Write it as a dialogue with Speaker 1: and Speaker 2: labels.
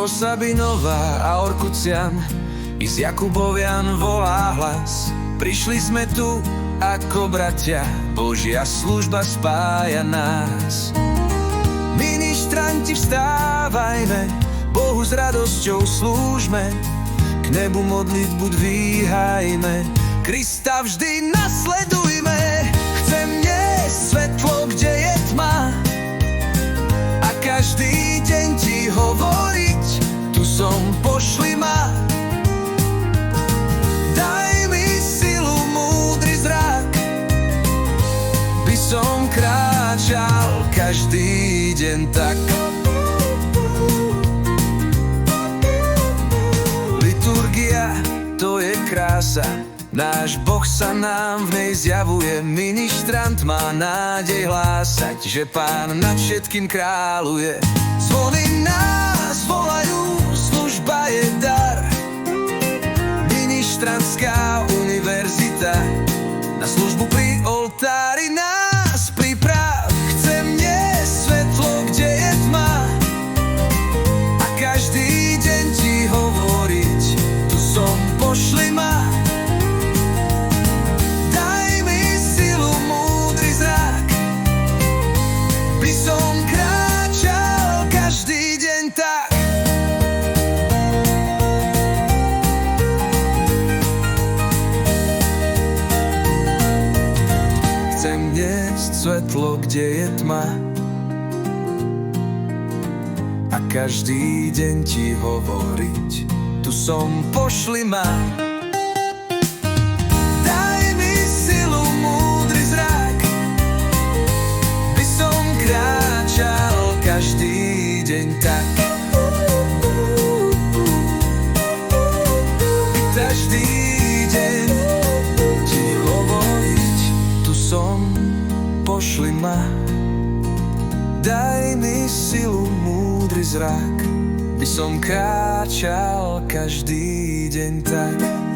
Speaker 1: Sabinová a Orkucian, i z Jakubovian volá hlas. Prišli sme tu ako bratia, Božia služba spája nás. Ministranti, vstávajme, Bohu s radosťou slúžme, k nebu modlitbu dvíhajme, Krista vždy nasledujme. Chcem niesť svetlo, kde je tma, a každý deň ti hovoriť, tu som, pošli ma. Daj mi silu, múdry zrak, by som kráčal každý deň tak. Liturgia, to je krása, náš Boh sa nám v nej zjavuje. Ministrant má nádej hlásať, že Pán nad všetkým kráľuje. Zvony nás volajú, služba je dar. Ministrantská univerzita, na službu pri oltári nás priprav. Chcem niesť svetlo, kde je tma, a každý deň ti hovoriť, tu som, pošli ma. Daj mi silu, múdry zrak, by som kráčal každý deň tak. Chcem niesť svetlo, kde je tma, a každý deň ti hovoriť, tu som, pošli ma. Daj mi silu, múdry zrak, by som kráčal každý deň tak. Každý deň ti hovoriť, tu som, pošli ma. Daj mi silu, múdry zrak, by som kráčal každý deň tak.